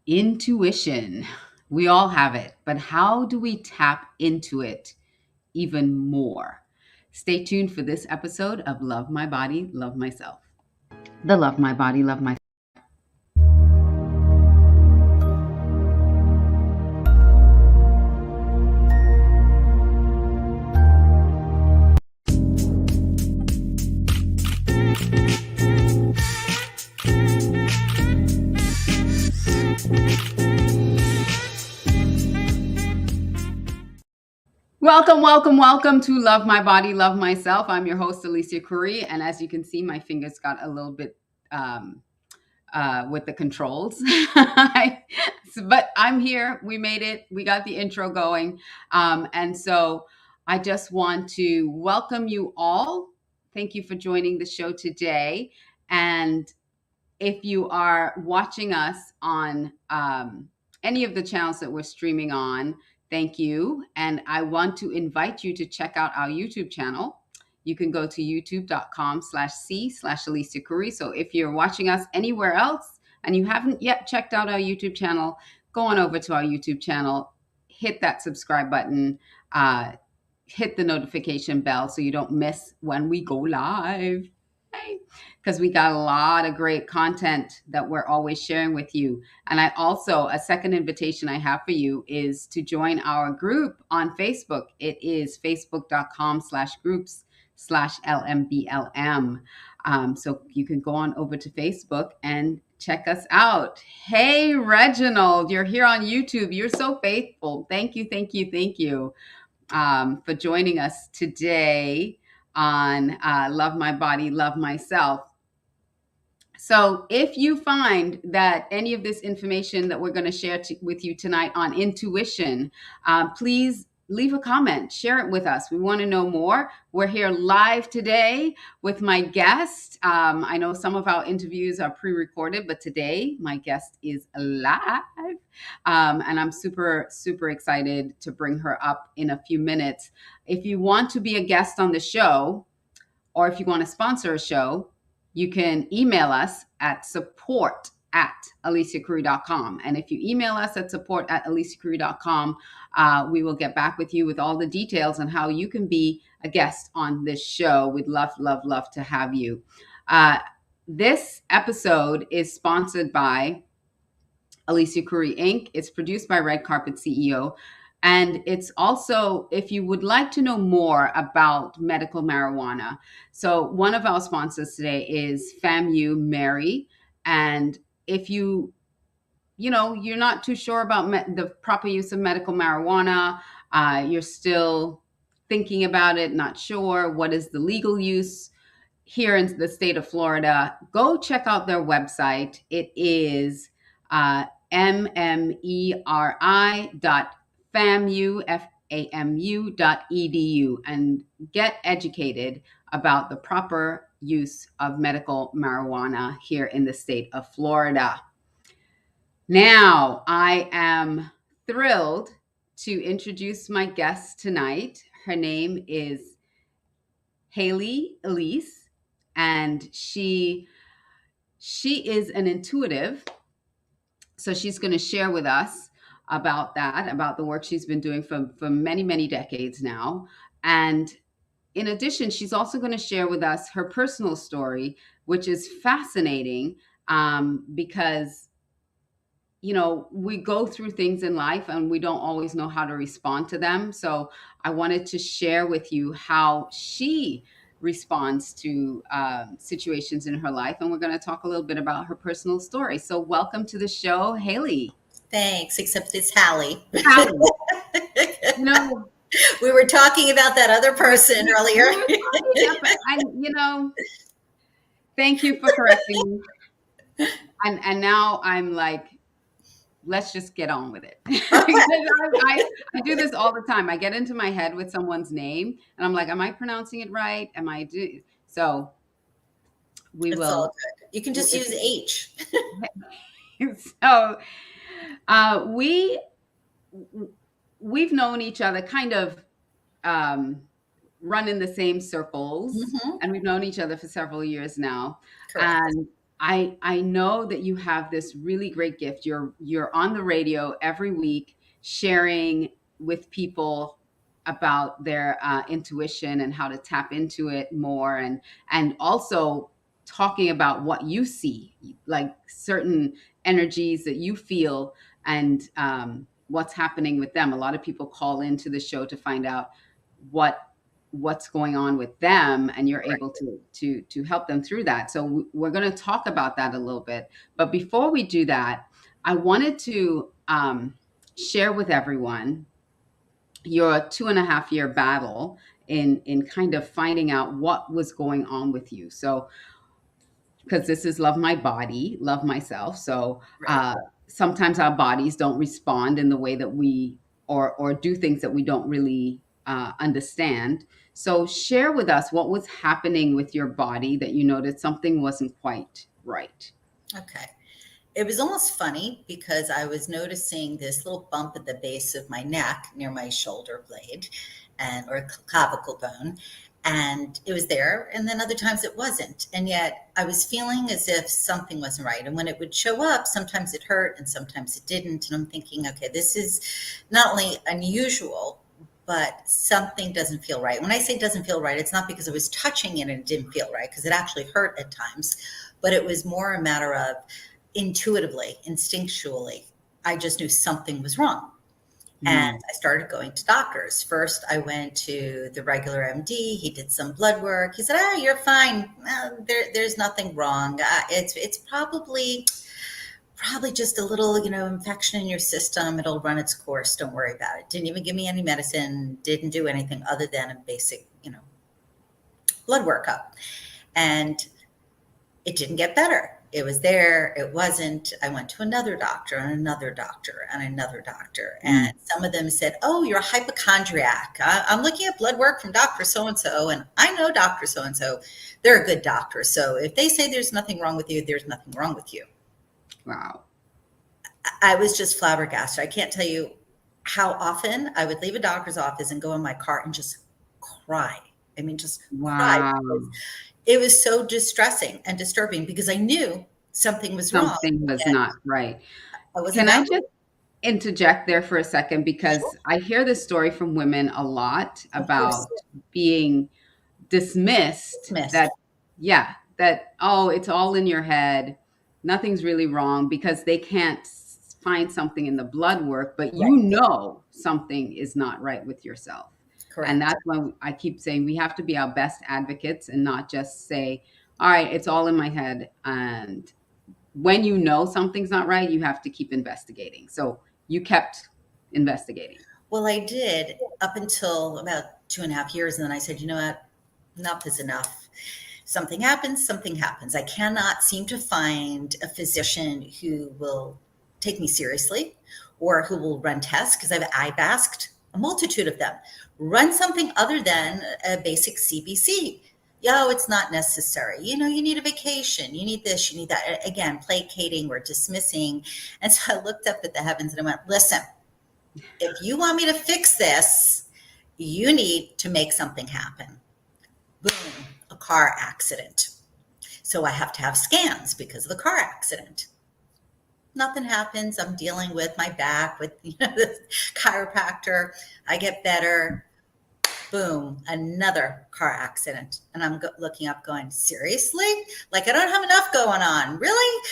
Intuition. We all have it, but how do we tap into it even more? Stay tuned for this episode of Love My Body, Love Myself. The Love My Body, Love Myself. Welcome, welcome, welcome to Love My Body, Love Myself. I'm your host, Alicia Curry. And as you can see, my fingers got a little bit with the controls. But I'm here. We made it. We got the intro going. And so I just want to welcome you all. Thank you for joining the show today. And if you are watching us on any of the channels that we're streaming on, thank you. And I want to invite you to check out our YouTube channel. You can go to youtube.com/c/Alicia Curry. So if you're watching us anywhere else and you haven't yet checked out our YouTube channel, go on over to our YouTube channel, hit that subscribe button, hit the notification bell so you don't miss when we go live. Because we got a lot of great content that we're always sharing with you. And I also, a second invitation I have for you is to join our group on Facebook. It is facebook.com/groups/LMBLM. So you can go on over to Facebook and check us out. Hey, Reginald, you're here on YouTube. You're so faithful. Thank you, thank you, thank you for joining us today on Love My Body, Love Myself. So if you find that any of this information that we're going to share with you tonight on intuition, please leave a comment, share it with us. We want to know more. We're here live today with my guest. I know some of our interviews are pre-recorded, but today my guest is live. And I'm super, super excited to bring her up in a few minutes. If you want to be a guest on the show, or if you want to sponsor a show, you can email us at support@aliciacurry.com. And if you email us at support@aliciacurry.com, we will get back with you with all the details on how you can be a guest on this show. We'd love, love, love to have you. This episode is sponsored by Alicia Curry Inc. It's produced by Red Carpet CEO. And it's also, if you would like to know more about medical marijuana. So one of our sponsors today is FAMU Mary. And if you're not too sure about the proper use of medical marijuana, you're still thinking about it, not sure what is the legal use here in the state of Florida, go check out their website. It is mmeri.famu.edu and get educated about the proper use of medical marijuana here in the state of Florida. Now, I am thrilled to introduce my guest tonight. Her name is Hiy Elise, and she is an intuitive. So she's going to share with us about that, about the work she's been doing for many, many decades now. And in addition, she's also going to share with us her personal story, which is fascinating because, we go through things in life and we don't always know how to respond to them. So I wanted to share with you how she responds to situations in her life. And we're going to talk a little bit about her personal story. So welcome to the show, Halley. Thanks, except it's Halley. Halley. We were talking about that other person earlier. Thank you for correcting me. And now I'm like, let's just get on with it. I do this all the time. I get into my head with someone's name and I'm like, am I pronouncing it right? So we will. All good. You can just use H. So we've known each other kind of run in the same circles, and we've known each other for several years now. Correct. And I know that you have this really great gift. You're on the radio every week sharing with people about their intuition and how to tap into it more, and also talking about what you see, like certain energies that you feel, and what's happening with them. A lot of people call into the show to find out what what's going on with them, and you're able to help them through that. So we're going to talk about that a little bit, but before we do that, I wanted to share with everyone your 2.5 year battle in kind of finding out what was going on with you. So because this is love my body, love myself. So Right. sometimes our bodies don't respond in the way that we, or do things that we don't really understand. So share with us what was happening with your body that you noticed something wasn't quite right. Okay. It was almost funny because I was noticing this little bump at the base of my neck near my shoulder blade and or clavicle bone. And it was there. And then other times it wasn't. And yet I was feeling as if something wasn't right. And when it would show up, sometimes it hurt and sometimes it didn't. And I'm thinking, okay, this is not only unusual, but something doesn't feel right. When I say doesn't feel right, it's not because I was touching it and it didn't feel right, because it actually hurt at times, but it was more a matter of intuitively, instinctually, I just knew something was wrong. And Mm. I started going to doctors. First, I went to the regular MD. He did some blood work. He said, "Ah, you're fine. There's nothing wrong. It's probably just a little, infection in your system. It'll run its course. Don't worry about it." Didn't even give me any medicine. Didn't do anything other than a basic, blood workup. And it didn't get better. It was there. It wasn't. I went to another doctor and another doctor and another doctor. And Mm. some of them said, "Oh, you're a hypochondriac. I'm looking at blood work from Dr. So-and-so. And I know Dr. So-and-so. They're a good doctor. So if they say there's nothing wrong with you, there's nothing wrong with you." Wow. I was just flabbergasted. I can't tell you how often I would leave a doctor's office and go in my car and just cry. I mean, just cry. Wow. It was so distressing and disturbing because I knew something was wrong. Something was Yet not right. I wasn't Can I valued. just interject there for a second? Sure. Because I hear this story from women a lot Of course. about being dismissed, Dismissed. that, yeah, that, oh, it's all in your head, nothing's really wrong, because they can't find something in the blood work, but you Right. know something is not right with yourself. And Correct. that's when I keep saying we have to be our best advocates and not just say, all right, it's all in my head. And when you know something's not right, you have to keep investigating. So you kept investigating. Well, I did up until about 2.5 years. And then I said, you know what? Enough is enough. Something happens, something happens. I cannot seem to find a physician who will take me seriously or who will run tests, because I've asked a multitude of them. Run something other than a basic CBC. Yo, it's not necessary. You need a vacation. You need this, you need that. Again, placating or dismissing. And so I looked up at the heavens and I went, listen, if you want me to fix this, you need to make something happen. Boom, a car accident. So I have to have scans because of the car accident. Nothing happens. I'm dealing with my back with the chiropractor. I get better. Boom, another car accident. And I'm looking up going, seriously? Like I don't have enough going on. Really?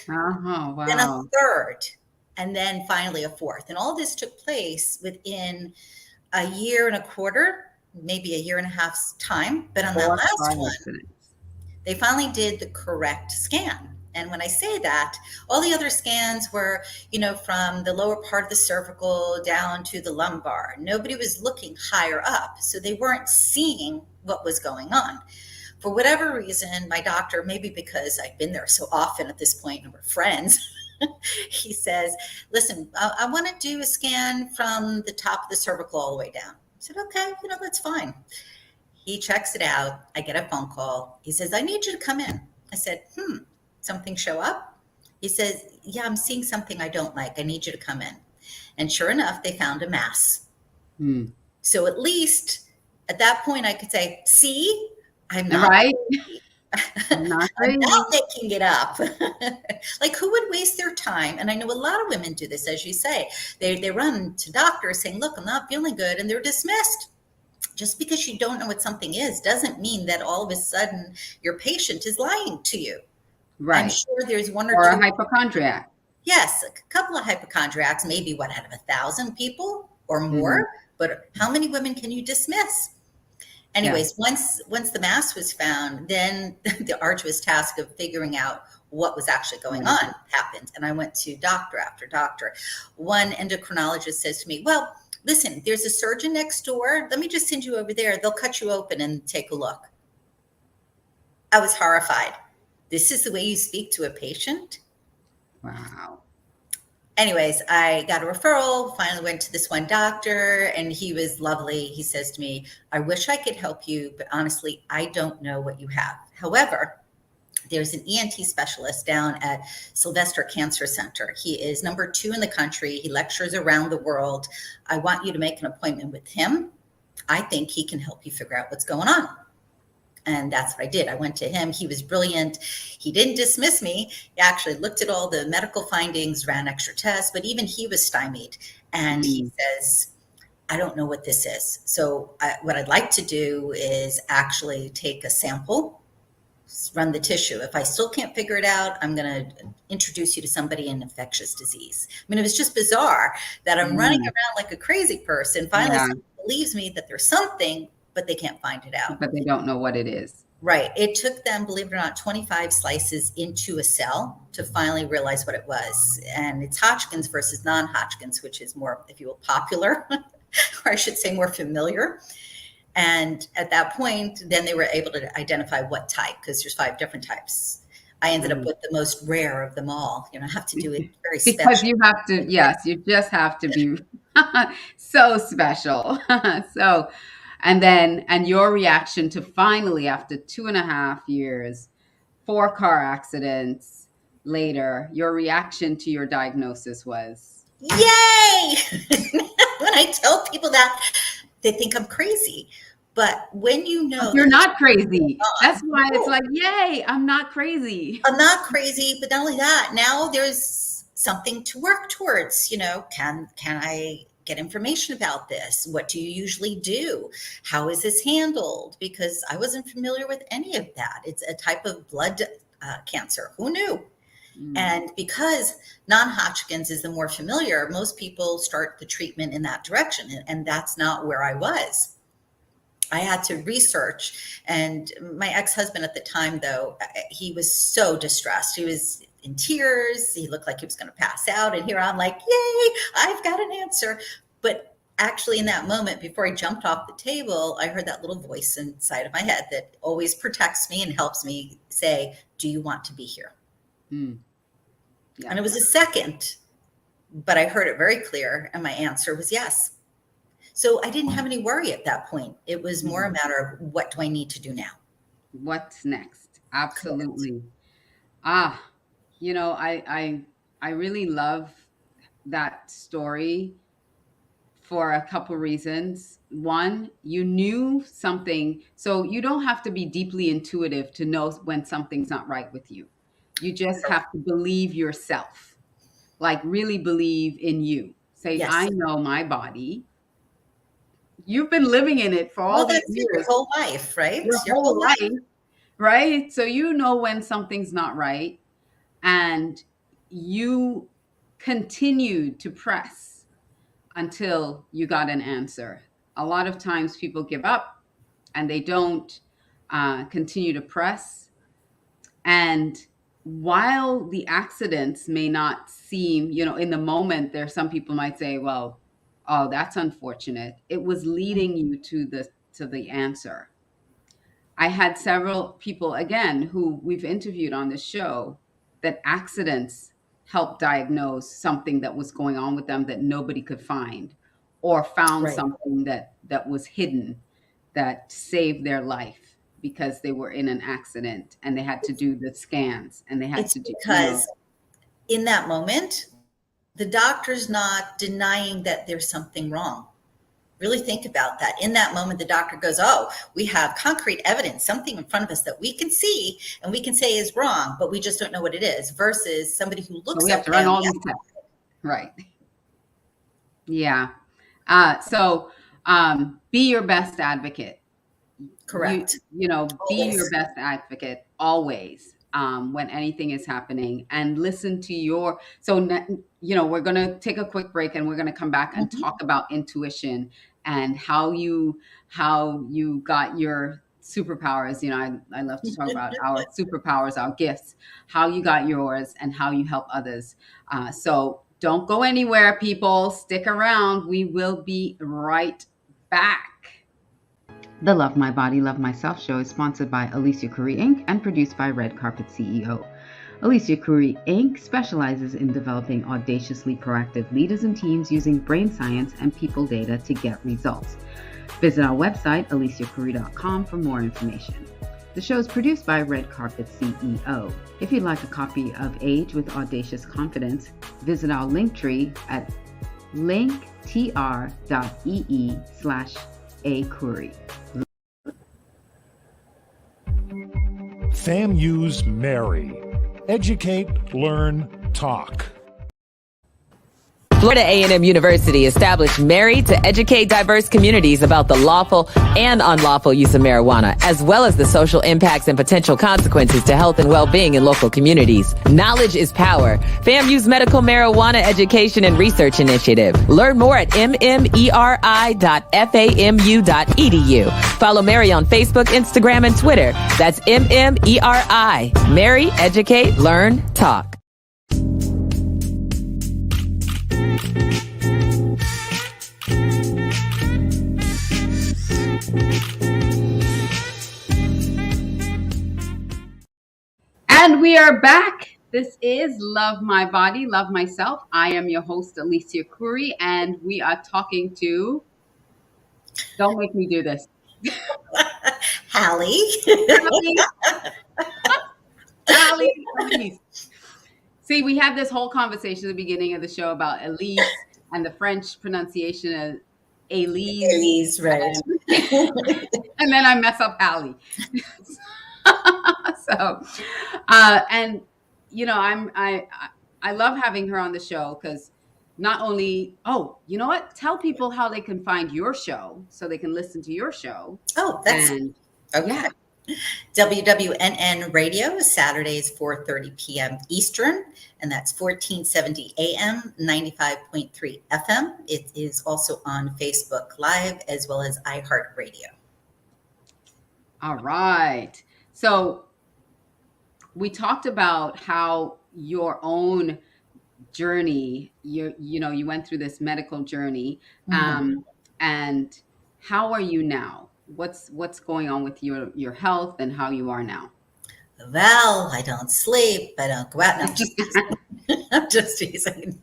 Oh, Then a wow. third. And then finally a fourth. And all this took place within a year and a quarter, maybe a year and a half's time. But on that 4 car last one, accidents. they finally did the correct scan. And when I say that, all the other scans were, from the lower part of the cervical down to the lumbar. Nobody was looking higher up. So they weren't seeing what was going on. For whatever reason, my doctor, maybe because I've been there so often at this point and we're friends, he says, listen, I want to do a scan from the top of the cervical all the way down. I said, okay, that's fine. He checks it out. I get a phone call. He says, I need you to come in. I said, something show up? He says, yeah, I'm seeing something I don't like. I need you to come in. And sure enough, they found a mass. Hmm. So at least at that point, I could say, see, I'm not Right? crazy. I'm not I'm not crazy. making it up. Like, who would waste their time? And I know a lot of women do this, as you say. They run to doctors saying, look, I'm not feeling good, and they're dismissed. Just because you don't know what something is doesn't mean that all of a sudden your patient is lying to you. I'm Right. sure there's one or Or a two. hypochondriac. Yes, a couple of hypochondriacs, maybe what, out of 1,000 people or Mhm. more. But how many women can you dismiss? Yes. Anyways, once the mass was found, then the arduous task of figuring out what was actually going Right. on happened. And I went to doctor after doctor. One endocrinologist says to me, well, listen, there's a surgeon next door. Let me just send you over there. They'll cut you open and take a look. I was horrified. This is the way you speak to a patient? Wow. Anyways, I got a referral, finally went to this one doctor, and he was lovely. He says to me, I wish I could help you, but honestly, I don't know what you have. However, there's an ENT specialist down at Sylvester Cancer Center. He is #2 in the country. He lectures around the world. I want you to make an appointment with him. I think he can help you figure out what's going on. And that's what I did. I went to him. He was brilliant. He didn't dismiss me. He actually looked at all the medical findings, ran extra tests, but even he was stymied. And he Mm. says, I don't know what this is. So what I'd like to do is actually take a sample, run the tissue. If I still can't figure it out, I'm going to introduce you to somebody in infectious disease. I mean, it was just bizarre that I'm running Mm. around like a crazy person. Finally, Yeah. somebody believes me that there's something, but they can't find it out. But they don't know what it is. Right. It took them, believe it or not, 25 slices into a cell to finally realize what it was. And it's Hodgkin's versus non-Hodgkin's, which is more, if you will, popular, or I should say more familiar. And at that point, then they were able to identify what type, because there's 5 different types. I ended up Mm. with the most rare of them all. You know, I have to do it very Because special. you have to, yes, you just have to be so special. So, and your reaction to finally, after 2.5 years, 4 car accidents later, your reaction to your diagnosis was, Yay! When I tell people that, they think I'm crazy. But when you but know you're that there's not crazy. something That's going why it's on, like, yay, I'm not crazy. I'm not crazy, but not only that, now there's something to work towards. You know, can I get information about this? What do you usually do? How is this handled? Because I wasn't familiar with any of that. It's a type of blood cancer. Who knew? Mm. And because non-Hodgkin's is the more familiar, most people start the treatment in that direction, and that's not where I was. I had to research. And my ex-husband at the time, though, he was so distressed. He was in tears. He looked like he was going to pass out. And here I'm like, yay, I've got an answer. But actually, in that moment, before I jumped off the table, I heard that little voice inside of my head that always protects me and helps me say, do you want to be here? Mm. And Yes. it was a second, but I heard it very clear. And my answer was yes. So I didn't have any worry at that point. It was more a Mm. matter of what do I need to do now? What's next? Correct. Absolutely. Ah, I really love that story for a couple reasons. One, you knew something, so you don't have to be deeply intuitive to know when something's not right with you. You just have to believe yourself, like really believe in you. Say, I Yes. know my body. You've been living in it for Well, all these that's it, your years, whole life, right? your Your whole whole life. life, right? So you know when something's not right, and you continued to press until you got an answer. A lot of times people give up and they don't continue to press. And while the accidents may not seem, in the moment, there some people might say, well, oh, that's unfortunate. It was leading you to the answer. I had several people, again, who we've interviewed on this show, that accidents helped diagnose something that was going on with them that nobody could find, or found Right. something that was hidden that saved their life because they were in an accident and they had to do the scans and they had It's to do, because in that moment, the doctor's not denying that there's something wrong. Really think about that. In that moment, the doctor goes, oh, we have concrete evidence, something in front of us that we can see and we can say is wrong, but we just don't know what it is, versus somebody who So looks we have to okay run on all the these outside. tests. Right. Yeah. So be your best advocate. Correct. Be Always. your best advocate always, when anything is happening, and listen to your, we're going to take a quick break, and we're going to come back and talk about intuition and how you got your superpowers. I love to talk about our superpowers, our gifts, how you got yours and how you help others. So don't go anywhere, people. Stick around. We will be right back. The Love My Body, Love Myself show is sponsored by Alicia Curry Inc. and produced by Red Carpet CEO. Alicia Curry Inc. specializes in developing audaciously proactive leaders and teams using brain science and people data to get results. Visit our website, aliciacurry.com, for more information. The show is produced by Red Carpet CEO. If you'd like a copy of Age with Audacious Confidence, visit our link tree at linktr.ee/acurry. FAMU's Mary. Educate, learn, talk. Florida A&M University established Mary to educate diverse communities about the lawful and unlawful use of marijuana, as well as the social impacts and potential consequences to health and well-being in local communities. Knowledge is power. FAMU's Medical Marijuana Education and Research Initiative. Learn more at mmeri.famu.edu. Follow Mary on Facebook, Instagram, and Twitter. That's MMERI. Mary, educate, learn, talk. And we are back. This is Love My Body, Love Myself. I am your host, Alicia Curry, and we are talking to, don't make me do this, Halley. Halley Elise. See, we had this whole conversation at the beginning of the show about Elise and the French pronunciation of Elise. Elise, right. And then I mess up Halley. So, and I love having her on the show, because not only, you know what? Tell people how they can find your show so they can listen to your show. Oh, that's okay. Yeah. WWNN Radio, Saturdays, 4:30 p.m. Eastern, and that's 1470 AM, 95.3 FM. It is also on Facebook Live as well as iHeartRadio. All right. So we talked about how your own journey, you went through this medical journey, and how are you now? What's going on with your health and how you are now? Well, I don't sleep. I don't go out. No, I'm just teasing. I'm just teasing.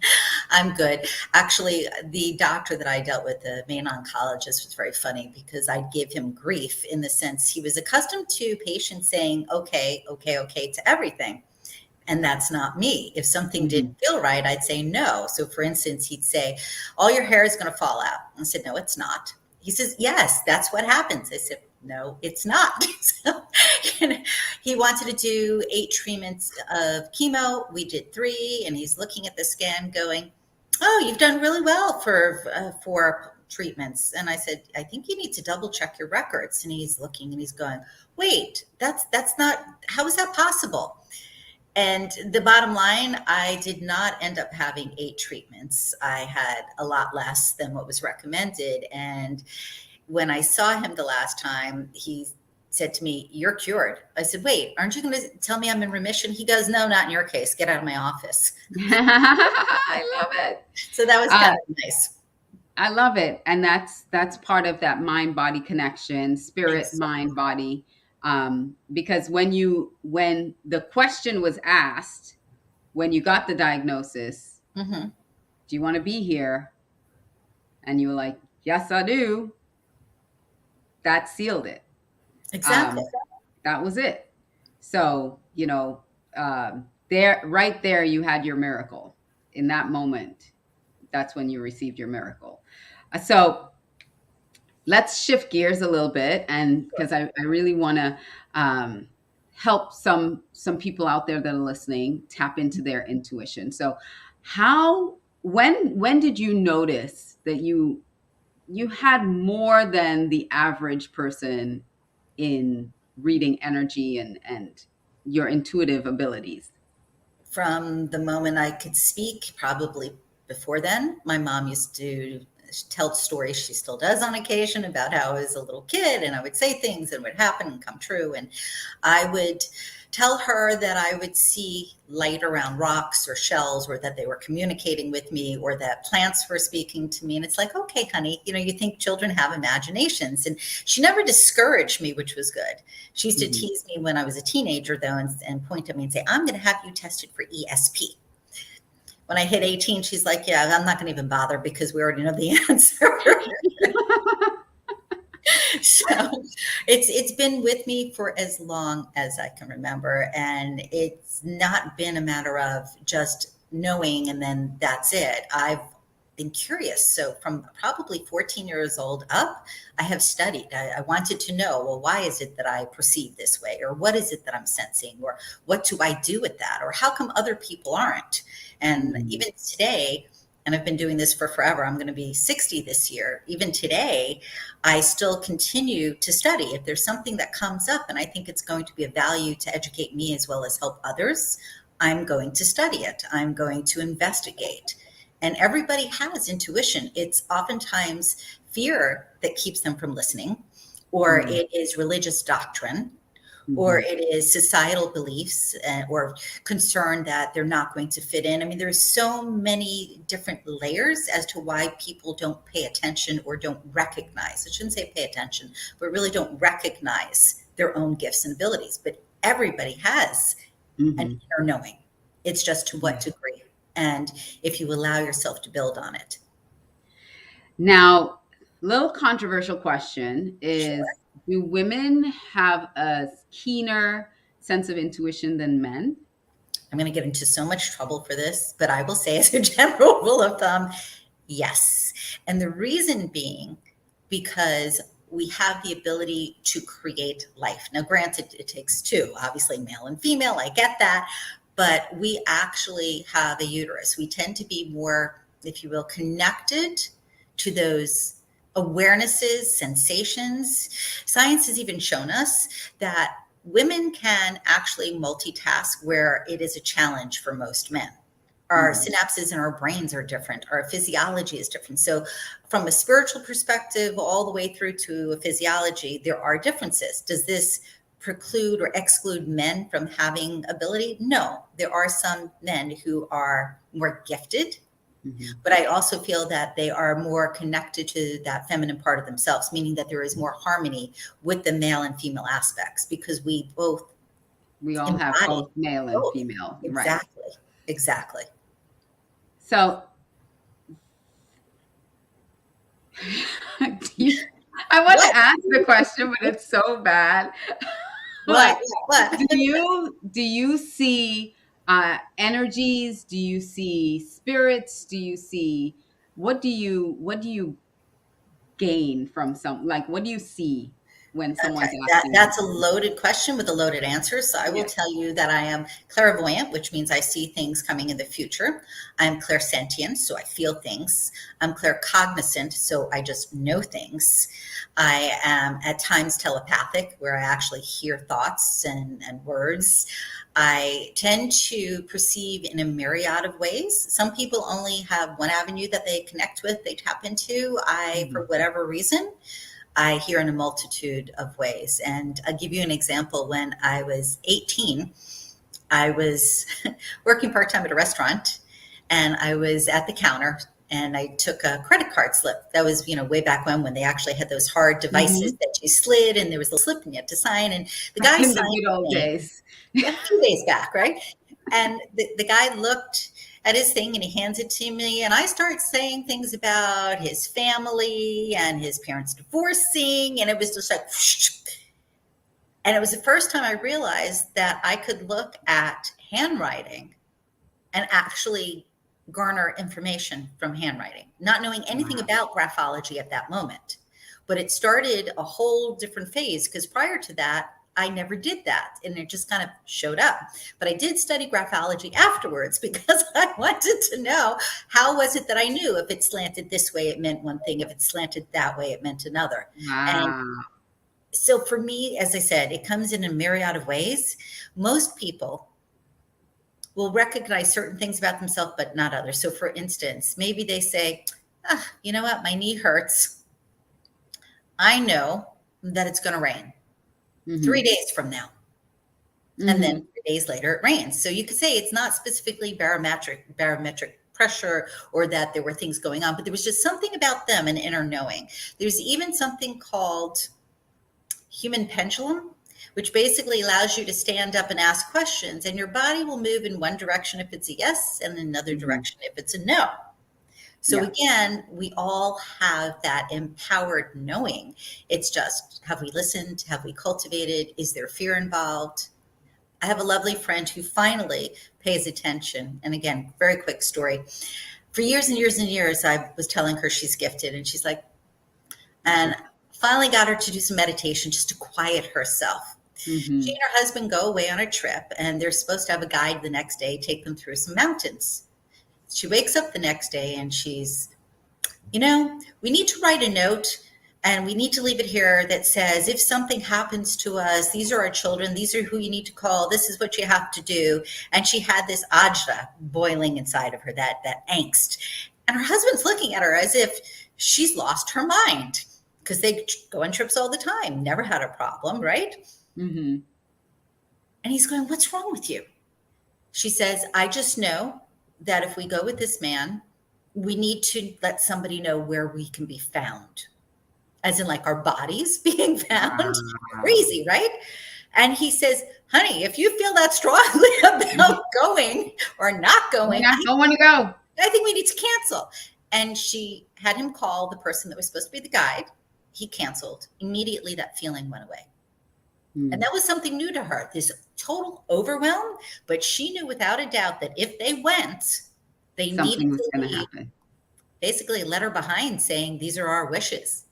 I'm good. Actually, the doctor that I dealt with, the main oncologist, was very funny because I gave him grief in the sense he was accustomed to patients saying, okay to everything. And that's not me. If something didn't feel right, I'd say no. So for instance, he'd say, all your hair is going to fall out. I said, no, it's not. He says, yes, that's what happens. I said, no, it's not. So, he wanted to do 8 treatments of chemo. We did 3, and he's looking at the scan going, oh, you've done really well for 4 treatments. And I said, I think you need to double check your records. And he's looking and he's going, wait, that's not, how is that possible? And the bottom line, I did not end up having 8 treatments. I had a lot less than what was recommended. And when I saw him the last time, he said to me, you're cured. I said, wait, aren't you going to tell me I'm in remission? He goes, no, not in your case. Get out of my office. I love it. So that was kind of nice. I love it. And that's part of that mind-body connection, spirit, Yes. mind, body. Because when the question was asked, when you got the diagnosis, do you want to be here? And you were like, yes, I do. That sealed it. Exactly. That was it. So, right there, you had your miracle. In that moment, that's when you received your miracle. So let's shift gears a little bit, and because I really want to help some people out there that are listening tap into their intuition. So how when did you notice that you had more than the average person in reading energy and your intuitive abilities? From the moment I could speak, probably before then, my mom used to tell stories, she still does on occasion, about how I was a little kid and I would say things and would happen and come true. And I would tell her that I would see light around rocks or shells, or that they were communicating with me, or that plants were speaking to me. And it's like, okay, honey, you think children have imaginations. And she never discouraged me, which was good. She used to tease me when I was a teenager, though, and point at me and say, I'm going to have you tested for ESP. When I hit 18, she's like, yeah, I'm not going to even bother because we already know the answer. So it's been with me for as long as I can remember. And it's not been a matter of just knowing and then that's it. I've been curious. So from probably 14 years old up, I have studied. I wanted to know, well, why is it that I perceive this way? Or what is it that I'm sensing? Or what do I do with that? Or how come other people aren't? And even today, and I've been doing this for forever, I'm going to be 60 this year. Even today, I still continue to study. If there's something that comes up and I think it's going to be of value to educate me as well as help others, I'm going to study it. I'm going to investigate. And everybody has intuition. It's oftentimes fear that keeps them from listening, or it is religious doctrine, or it is societal beliefs, or concern that they're not going to fit in. I mean, there's so many different layers as to why people don't pay attention or don't recognize. I shouldn't say pay attention, but really don't recognize their own gifts and abilities. But everybody has an inner knowing. It's just to what degree, and if you allow yourself to build on it. Now, little controversial question is, Sure. do women have a keener sense of intuition than men? I'm going to get into so much trouble for this, but I will say as a general rule of thumb, yes. And the reason being, because we have the ability to create life. Now, granted, it takes two, obviously male and female, I get that, but we actually have a uterus. We tend to be more, if you will, connected to those awarenesses, sensations. Science has even shown us that women can actually multitask where it is a challenge for most men. Our synapses in our brains are different. Our physiology is different. So from a spiritual perspective, all the way through to a physiology, there are differences. Does this preclude or exclude men from having ability? No, there are some men who are more gifted. But I also feel that they are more connected to that feminine part of themselves, meaning that there is more harmony with the male and female aspects, because we all have both male and female. Exactly. Right. Exactly. So I want to ask the question, but it's so bad. What? Do you see energies? Do you see spirits? Do you see what do you gain from what do you see when someone's asking? That's a loaded question with a loaded answer. So I will tell you that I am clairvoyant, which means I see things coming in the future. I'm clairsentient, so I feel things. I'm claircognizant, so I just know things. I am at times telepathic, where I actually hear thoughts and words. I tend to perceive in a myriad of ways. Some people only have one avenue that they connect with, they tap into. For whatever reason, I hear in a multitude of ways. And I'll give you an example. When I was 18, I was working part-time at a restaurant, and I was at the counter, and I took a credit card slip. That was, way back when they actually had those hard devices that you slid, and there was a slip and you had to sign. And the guy in signed the good old days. A few days back, right? And the guy looked at his thing and he hands it to me, and I start saying things about his family and his parents divorcing, and it was just like, whoosh. And it was the first time I realized that I could look at handwriting and actually garner information from handwriting, not knowing anything about graphology at that moment. But it started a whole different phase because prior to that, I never did that. And it just kind of showed up. But I did study graphology afterwards because I wanted to know how was it that I knew if it slanted this way, it meant one thing. If it slanted that way, it meant another. And Wow. so for me, as I said, it comes in a myriad of ways. Most people will recognize certain things about themselves, but not others. So for instance, maybe they say, you know what, my knee hurts. I know that it's going to rain 3 days from now. And then 3 days later, it rains. So you could say it's not specifically barometric pressure or that there were things going on, but there was just something about them, an inner knowing. There's even something called human pendulum, which basically allows you to stand up and ask questions, and your body will move in one direction if it's a yes and another direction if it's a no. So again, we all have that empowered knowing. It's just, have we listened? Have we cultivated? Is there fear involved? I have a lovely friend who finally pays attention. And again, very quick story. For years and years and years, I was telling her she's gifted, and she's like, and finally got her to do some meditation just to quiet herself. She and her husband go away on a trip, and they're supposed to have a guide the next day, take them through some mountains. She wakes up the next day and she's, we need to write a note and we need to leave it here that says, if something happens to us, these are our children, these are who you need to call, this is what you have to do. And she had this ajna boiling inside of her, that angst. And her husband's looking at her as if she's lost her mind, because they go on trips all the time, never had a problem, right? And he's going, what's wrong with you? She says, I just know that if we go with this man, we need to let somebody know where we can be found. As in like our bodies being found. Crazy, right? And he says, honey, if you feel that strongly about going or not going, I don't want to go. I think we need to cancel. And she had him call the person that was supposed to be the guide. He canceled. Immediately that feeling went away. And that was something new to her, this total overwhelm. But she knew without a doubt that if they went, they Something needed was to going to leave, happen. basically a letter behind saying, these are our wishes.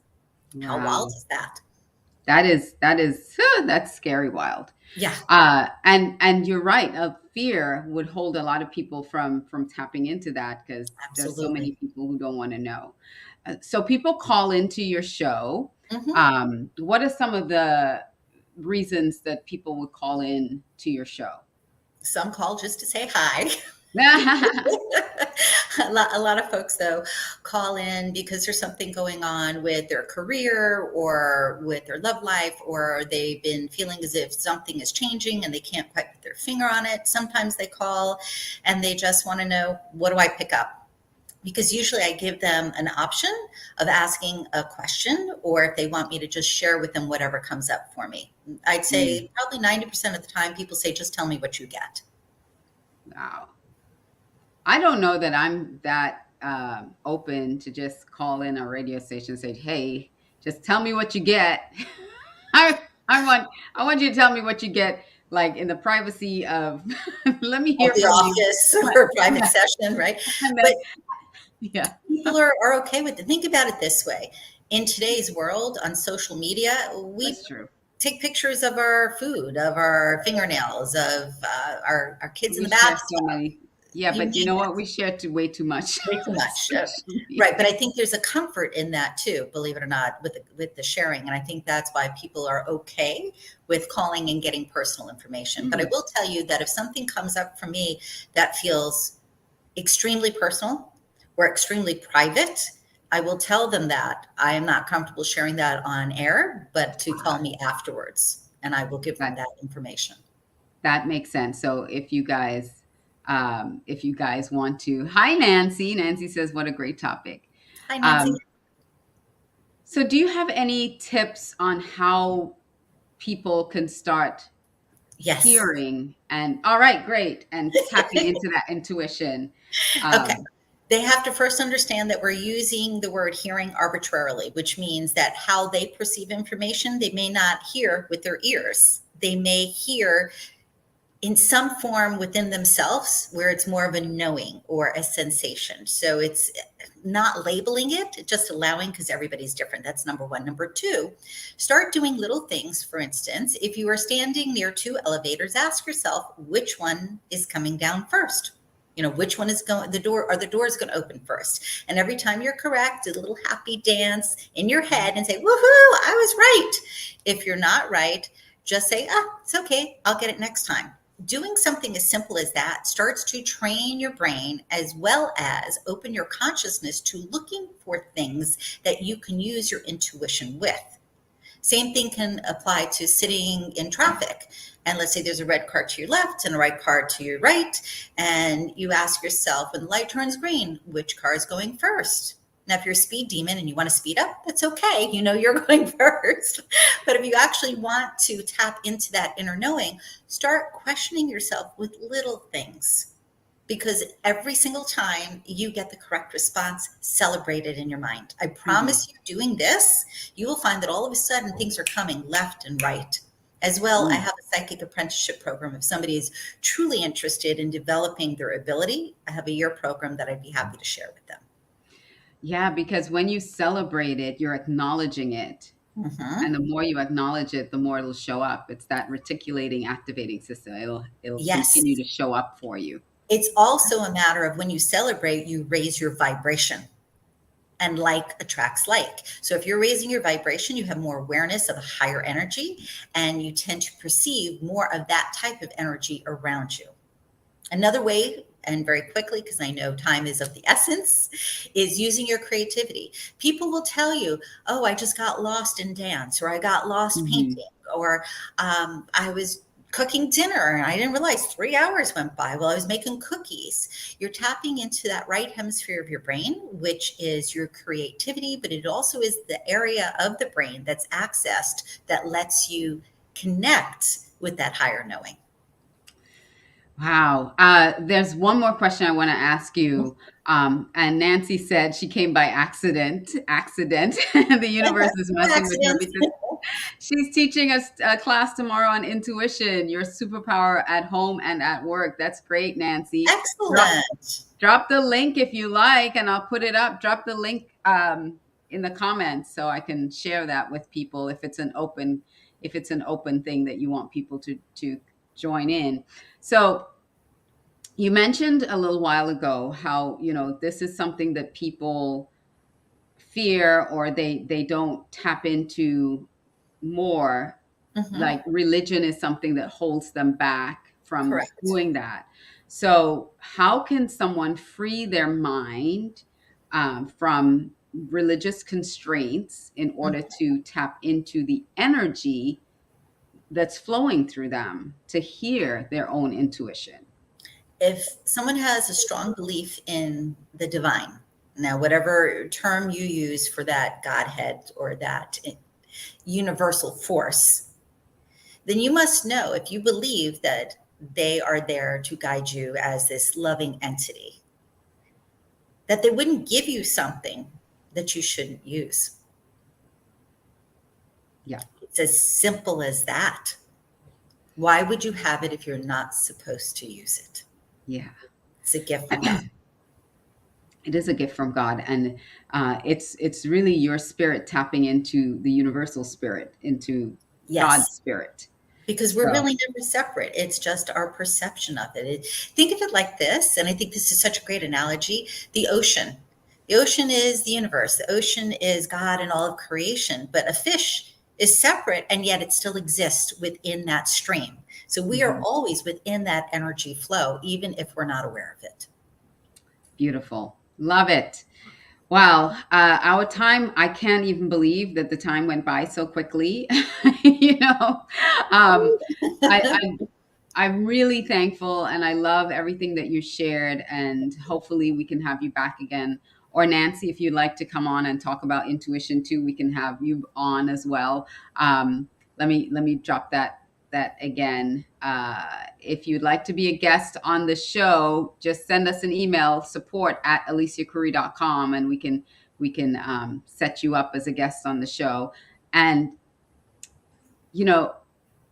How wild is that? That's scary wild. Yeah. And you're right. Fear would hold a lot of people from tapping into that, because there's so many people who don't want to know. So people call into your show. What are some of the reasons that people would call in to your show? Some call just to say hi. A lot of folks, though, call in because there's something going on with their career or with their love life, or they've been feeling as if something is changing and they can't quite put their finger on it. Sometimes they call and they just want to know, what do I pick up? Because usually I give them an option of asking a question, or if they want me to just share with them whatever comes up for me. I'd say probably 90% of the time people say, just tell me what you get. Wow. I don't know that I'm that open to just call in a radio station and say, hey, just tell me what you get. I want you to tell me what you get, like in the privacy of, let me hear the from office you. or a private session, right? But yeah, people are okay with it. Think about it this way. In today's world on social media, we take pictures of our food, of our fingernails, of our kids in the bathtub. Yeah, but you know what? We share way too much. Way too much. Right. But I think there's a comfort in that too, believe it or not, with the sharing. And I think that's why people are okay with calling and getting personal information. But I will tell you that if something comes up for me that feels extremely personal or extremely private, I will tell them that I am not comfortable sharing that on air, but to call me afterwards, and I will give them that information. That makes sense. So if you guys want to, hi, Nancy. Nancy says, what a great topic. Hi, Nancy. So do you have any tips on how people can start hearing and, all right, great, and tapping into that intuition? Okay. They have to first understand that we're using the word hearing arbitrarily, which means that how they perceive information, they may not hear with their ears. They may hear in some form within themselves where it's more of a knowing or a sensation. So it's not labeling it, just allowing, because everybody's different. That's number one. Number two, start doing little things. For instance, if you are standing near two elevators, ask yourself which one is coming down first. You know, which one is going, the door, are the doors going to open first? And every time you're correct, do a little happy dance in your head and say, woohoo, I was right. If you're not right, just say, it's okay, I'll get it next time. Doing something as simple as that starts to train your brain as well as open your consciousness to looking for things that you can use your intuition with. Same thing can apply to sitting in traffic. And let's say there's a red car to your left and a red car to your right. And you ask yourself, when the light turns green, which car is going first? Now, if you're a speed demon and you want to speed up, that's okay. You know you're going first. But if you actually want to tap into that inner knowing, start questioning yourself with little things. Because every single time you get the correct response, celebrate it in your mind. I promise you, doing this, you will find that all of a sudden things are coming left and right. As well, I have a psychic apprenticeship program. If somebody is truly interested in developing their ability, I have a year program that I'd be happy to share with them. Yeah, because when you celebrate it, you're acknowledging it. Mm-hmm. And the more you acknowledge it, the more it'll show up. It's that reticulating activating system. It'll Yes. continue to show up for you. It's also a matter of when you celebrate, you raise your vibration. And like attracts like. So if you're raising your vibration, you have more awareness of a higher energy, and you tend to perceive more of that type of energy around you. Another way, and very quickly, because I know time is of the essence, is using your creativity. People will tell you, oh, I just got lost in dance, or I got lost painting, or I was cooking dinner and I didn't realize 3 hours went by while I was making cookies. You're tapping into that right hemisphere of your brain, which is your creativity, but it also is the area of the brain that's accessed that lets you connect with that higher knowing. Wow. There's one more question I want to ask you. And Nancy said she came by accident. The universe is messing with her because she's teaching us a class tomorrow on intuition, your superpower at home and at work. That's great, Nancy. Excellent. Drop the link if you like, and I'll put it up. Drop the link in the comments so I can share that with people if it's an open thing that you want people to join in. So you mentioned a little while ago how, this is something that people fear or they don't tap into more. Like religion is something that holds them back from doing that. So how can someone free their mind from religious constraints in order to tap into the energy that's flowing through them to hear their own intuition? If someone has a strong belief in the divine, now whatever term you use for that Godhead or that universal force, then you must know, if you believe that they are there to guide you as this loving entity, that they wouldn't give you something that you shouldn't use. Yeah. It's as simple as that. Why would you have it if you're not supposed to use it? Yeah. It's a gift from God. It is a gift from God. And it's really your spirit tapping into the universal spirit, into God's spirit. Because we're really never separate. It's just our perception of it. Think of it like this, and I think this is such a great analogy. The ocean. The ocean is the universe. The ocean is God and all of creation. But a fish is separate, and yet it still exists within that stream. So we are always within that energy flow, even if we're not aware of it. Beautiful. Love it. Wow. Our time, I can't even believe that the time went by so quickly. I'm really thankful, and I love everything that you shared, and hopefully we can have you back again. Or Nancy, if you'd like to come on and talk about intuition too, we can have you on as well. Let me drop that again. If you'd like to be a guest on the show, just send us an email, support@aliciacurry.com, and we can set you up as a guest on the show. And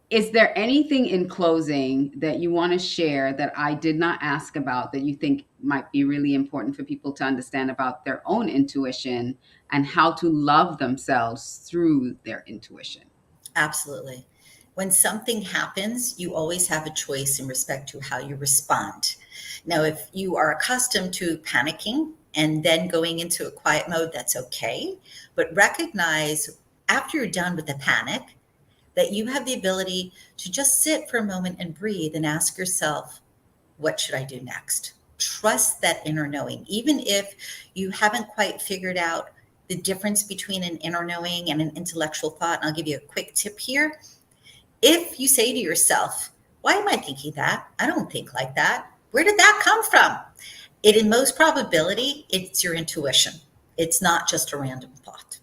Is there anything in closing that you want to share that I did not ask about that you think might be really important for people to understand about their own intuition and how to love themselves through their intuition? Absolutely. When something happens, you always have a choice in respect to how you respond. Now, if you are accustomed to panicking and then going into a quiet mode, that's okay. But recognize after you're done with the panic that you have the ability to just sit for a moment and breathe and ask yourself, what should I do next? Trust that inner knowing, even if you haven't quite figured out the difference between an inner knowing and an intellectual thought. And I'll give you a quick tip here. If you say to yourself, why am I thinking that? I don't think like that. Where did that come from? In most probability, it's your intuition. It's not just a random thought.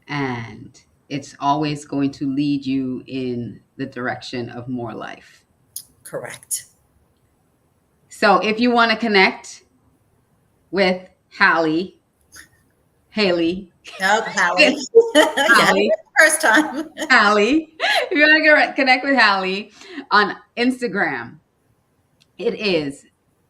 And it's always going to lead you in the direction of more life. Correct. So if you want to connect with Hiy Elise, No, Halley. Halley. First time. Hiy, if you want to connect with Hiy on Instagram, it is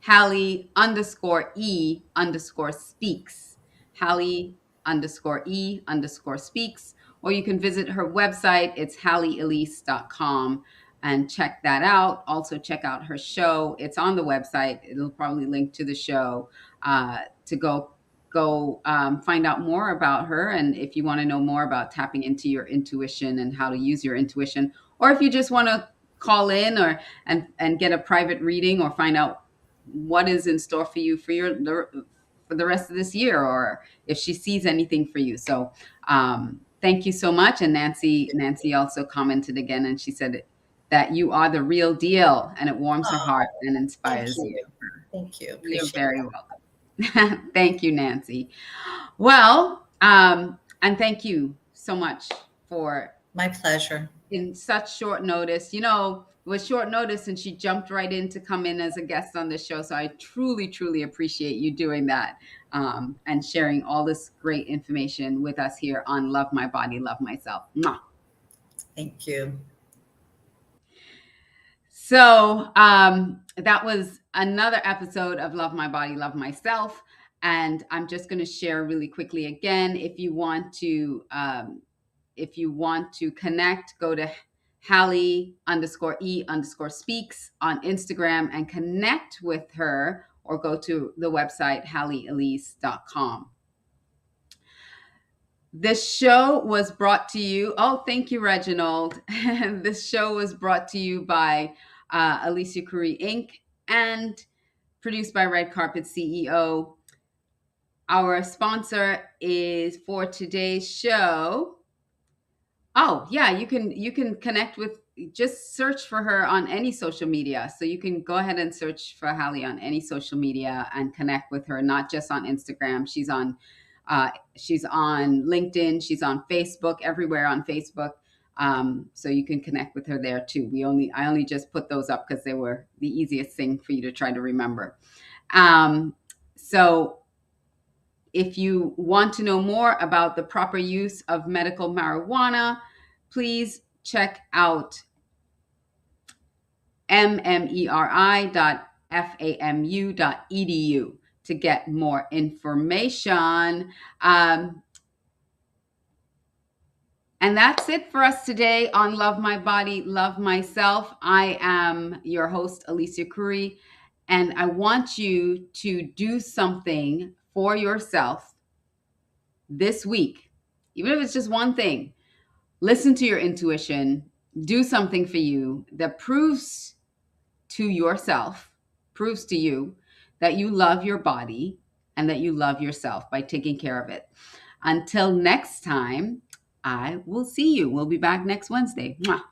Halley_E_speaks. Halley_E_speaks. Or you can visit her website. It's HalleyElise.com and check that out. Also check out her show. It's on the website. It'll probably link to the show to go find out more about her. And if you want to know more about tapping into your intuition and how to use your intuition, or if you just want to call in and get a private reading or find out what is in store for you for the rest of this year, or if she sees anything for you. So thank you so much. And Nancy also commented again, and she said that you are the real deal, and it warms her heart and inspires you. Thank you. You're very welcome. Thank you, Nancy. Well, and thank you so much for My pleasure. in such short notice. It was short notice and she jumped right in to come in as a guest on the show. So I truly, truly appreciate you doing that and sharing all this great information with us here on Love My Body, Love Myself. Mwah. Thank you. So that was another episode of Love My Body, Love Myself. And I'm just going to share really quickly again. If you want to connect, go to Halley_E_speaks on Instagram and connect with her, or go to the website HalleyElise.com. This show was brought to you. Oh, thank you, Reginald. This show was brought to you by Alicia Curry Inc. and produced by Red Carpet CEO. Our sponsor is for today's show. Oh, yeah, you can connect with, just search for her on any social media. So you can go ahead and search for Hiy on any social media and connect with her, not just on Instagram. She's on LinkedIn. She's on Facebook, everywhere on Facebook. So you can connect with her there too. I only just put those up because they were the easiest thing for you to try to remember. So if you want to know more about the proper use of medical marijuana, please check out mmeri.famu.edu to get more information. And that's it for us today on Love My Body, Love Myself. I am your host, Alicia Curry, and I want you to do something for yourself this week, even if it's just one thing. Listen to your intuition, do something for you that proves to yourself, proves to you that you love your body and that you love yourself by taking care of it. Until next time, I will see you. We'll be back next Wednesday. Mwah.